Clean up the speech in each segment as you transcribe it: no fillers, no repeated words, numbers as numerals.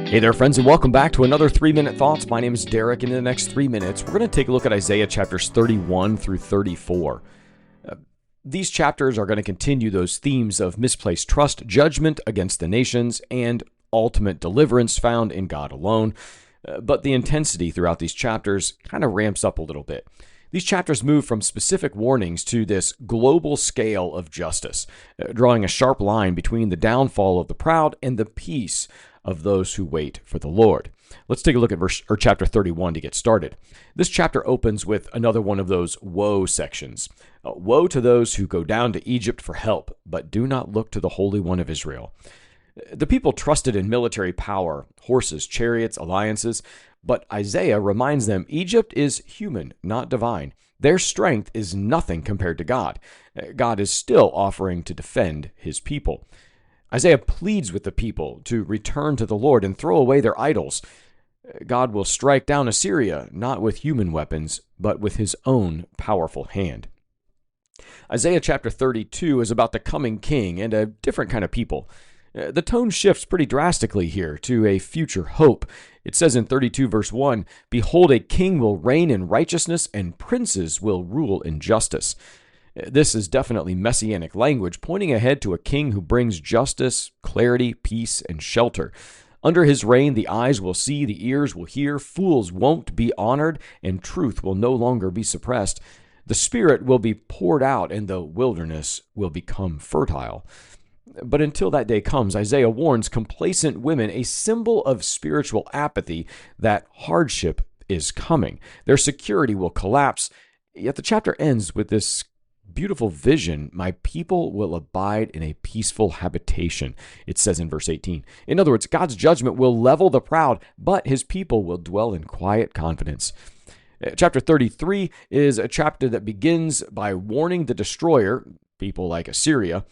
Hey there, friends, and welcome back to another 3-Minute Thoughts. My name is Derek, and in the next 3 minutes, we're going to take a look at Isaiah chapters 31 through 34. These chapters are going to continue those themes of misplaced trust, judgment against the nations, and ultimate deliverance found in God alone. But the intensity throughout these chapters kind of ramps up a little bit. These chapters move from specific warnings to this global scale of justice, drawing a sharp line between the downfall of the proud and the peace of those who wait for the Lord. Let's take a look at chapter 31 to get started. This chapter opens with another one of those woe sections. Woe to those who go down to Egypt for help, but do not look to the Holy One of Israel. The people trusted in military power, horses, chariots, alliances, but Isaiah reminds them Egypt is human, not divine. Their strength is nothing compared to God. God is still offering to defend his people. Isaiah pleads with the people to return to the Lord and throw away their idols. God will strike down Assyria, not with human weapons, but with his own powerful hand. Isaiah chapter 32 is about the coming king and a different kind of people. The tone shifts pretty drastically here to a future hope. It says in 32 verse 1, "Behold, a king will reign in righteousness, and princes will rule in justice." This is definitely messianic language, pointing ahead to a king who brings justice, clarity, peace, and shelter. Under his reign, the eyes will see, the ears will hear, fools won't be honored, and truth will no longer be suppressed. The Spirit will be poured out, and the wilderness will become fertile. But until that day comes, Isaiah warns complacent women, a symbol of spiritual apathy, that hardship is coming. Their security will collapse. Yet the chapter ends with this beautiful vision: "My people will abide in a peaceful habitation," it says in verse 18. In other words, God's judgment will level the proud, but his people will dwell in quiet confidence. Chapter 33 is a chapter that begins by warning the destroyer, people like Assyria.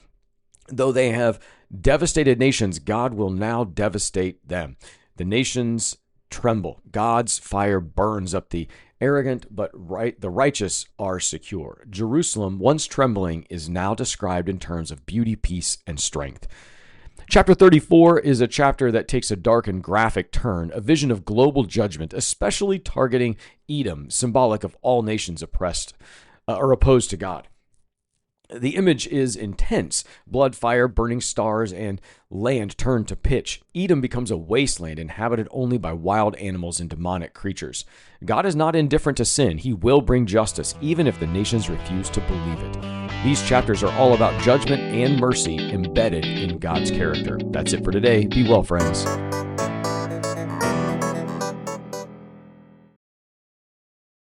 Though they have devastated nations, God will now devastate them. The nations tremble. God's fire burns up the arrogant, but the righteous are secure. Jerusalem, once trembling, is now described in terms of beauty, peace, and strength. Chapter 34 is a chapter that takes a dark and graphic turn, a vision of global judgment, especially targeting Edom, symbolic of all nations oppressed or opposed to God. The image is intense: blood, fire, burning stars, and land turned to pitch. Edom becomes a wasteland inhabited only by wild animals and demonic creatures. God is not indifferent to sin. He will bring justice, even if the nations refuse to believe it. These chapters are all about judgment and mercy embedded in God's character. That's it for today. Be well, friends.